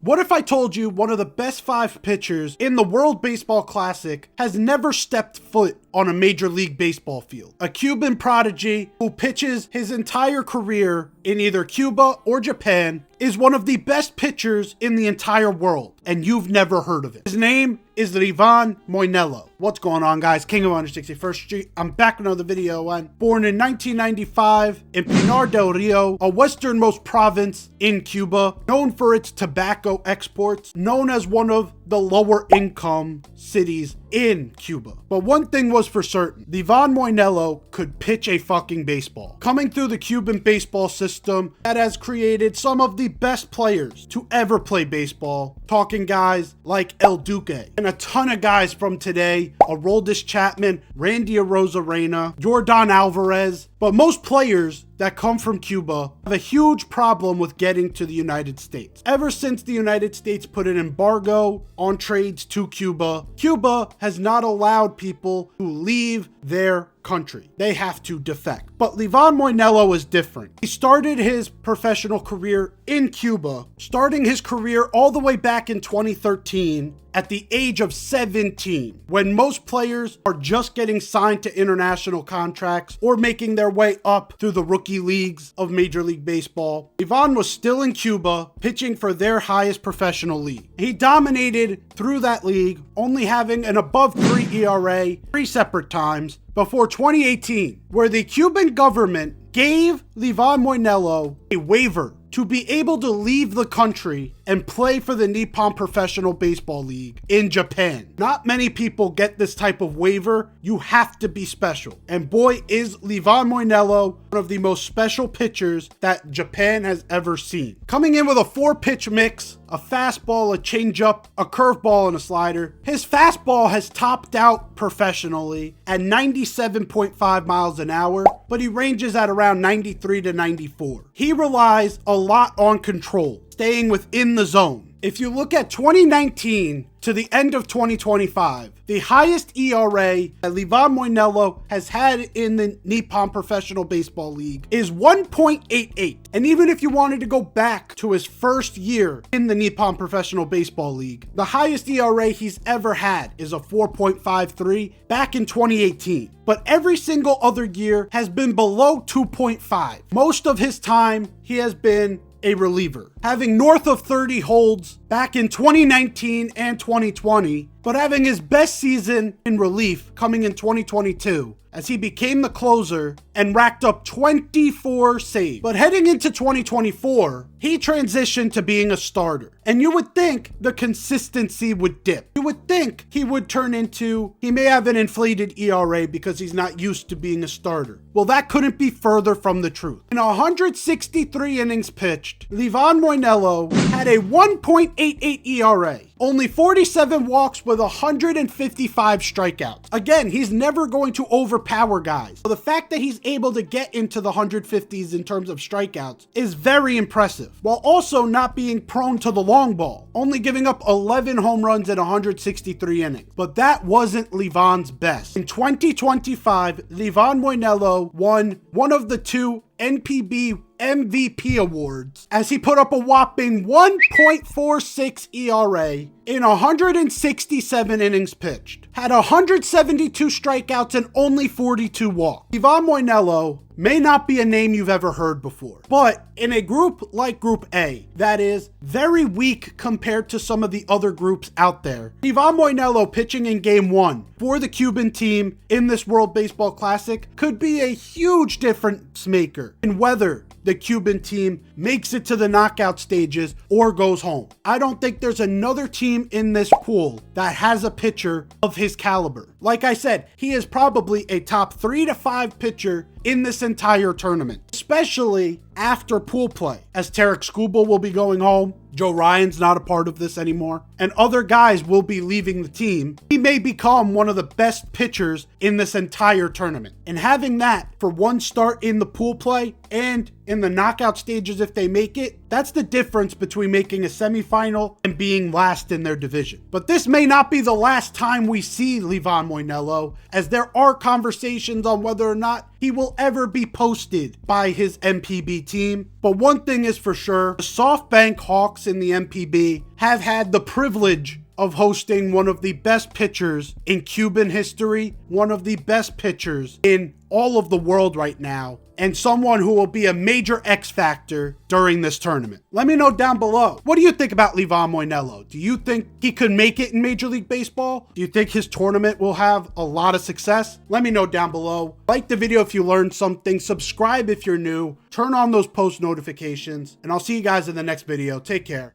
What if I told you one of the best 5 pitchers in the World Baseball Classic has never stepped foot on a Major League Baseball field? A Cuban prodigy who pitches his entire career in either Cuba or Japan is one of the best pitchers in the entire world, and you've never heard of it. His name is Livan Moinelo. What's going on, guys? King of 161st Street. I'm back with another video. Born in 1995 in Pinar del Rio, a westernmost province in Cuba, known for its tobacco exports, known as one of the lower income cities in Cuba. But one thing was for certain, Livan Moinelo could pitch a fucking baseball. Coming through the Cuban baseball system that has created some of the best players to ever play baseball, talking guys like El Duque and a ton of guys from today, Aroldis Chapman, Randy Arozarena, Yordan Alvarez. But most players that come from Cuba have a huge problem with getting to the United States. Ever since the United States put an embargo on trades to Cuba, Cuba has not allowed people to leave their country. They have to defect. But Livan Moinelo is different. He started his professional career in Cuba, starting his career all the way back in 2013 at the age of 17, when most players are just getting signed to international contracts or making their way up through the rookie leagues of Major League Baseball. Livan was still in Cuba, pitching for their highest professional league. He dominated through that league, only having an above 3 ERA 3 separate times before 2018, where the Cuban government gave Livan Moinelo a waiver to be able to leave the country and play for the Nippon Professional Baseball League in Japan. Not many people get this type of waiver. You have to be special. And boy, is Livan Moinelo one of the most special pitchers that Japan has ever seen. Coming in with a 4-pitch mix, a fastball, a changeup, a curveball, and a slider. His fastball has topped out professionally at 97.5 miles an hour, but he ranges at around 93 to 94. He relies a lot on control, staying within the zone. If you look at 2019 to the end of 2025, the highest ERA that Livan Moinelo has had in the Nippon Professional Baseball League is 1.88. And even if you wanted to go back to his first year in the Nippon Professional Baseball League, the highest ERA he's ever had is a 4.53 back in 2018. But every single other year has been below 2.5. Most of his time, he has been a reliever, having north of 30 holds back in 2019 and 2020, but having his best season in relief coming in 2022 as he became the closer and racked up 24 saves. But heading into 2024, he transitioned to being a starter. And you would think the consistency would dip. You would think he would turn into, he may have an inflated ERA because he's not used to being a starter. Well, that couldn't be further from the truth. In 163 innings pitched, Livan Moinelo had a 1.88 ERA. Only 47 walks with 155 strikeouts. Again, he's never going to overpower guys. So the fact that he's able to get into the 150s in terms of strikeouts is very impressive, while also not being prone to the long ball, only giving up 11 home runs in 163 innings. But that wasn't Livan's best. In 2025, Livan Moinelo won one of the 2 NPB MVP awards as he put up a whopping 1.46 ERA in 167 innings pitched, had 172 strikeouts and only 42 walks. Livan Moinelo may not be a name you've ever heard before, but in a group like Group A that is very weak compared to some of the other groups out there, Livan Moinelo pitching in Game 1 for the Cuban team in this World Baseball Classic could be a huge difference maker in whether the Cuban team makes it to the knockout stages or goes home. I don't think there's another team in this pool that has a pitcher of his caliber. Like I said, he is probably a top 3 to 5 pitcher in this entire tournament, especially after pool play, as Tarek Skubal will be going home, Joe Ryan's not a part of this anymore, and other guys will be leaving the team. He he may become one of the best pitchers in this entire tournament. And having that for one start in the pool play and in the knockout stages if they make it, that's the difference between making a semifinal and being last in their division. But this may not be the last time we see Livan Moinelo, as there are conversations on whether or not he will ever be posted by his MPB team. But one thing is for sure, the SoftBank Hawks in the MPB have had the privilege of hosting one of the best pitchers in Cuban history, one of the best pitchers in all of the world right now, and someone who will be a major X factor during this tournament. Let me know down below. What do you think about Livan Moinelo? Do you think he could make it in Major League Baseball? Do you think his tournament will have a lot of success? Let me know down below. Like the video if you learned something, subscribe if you're new, turn on those post notifications, and I'll see you guys in the next video. Take care.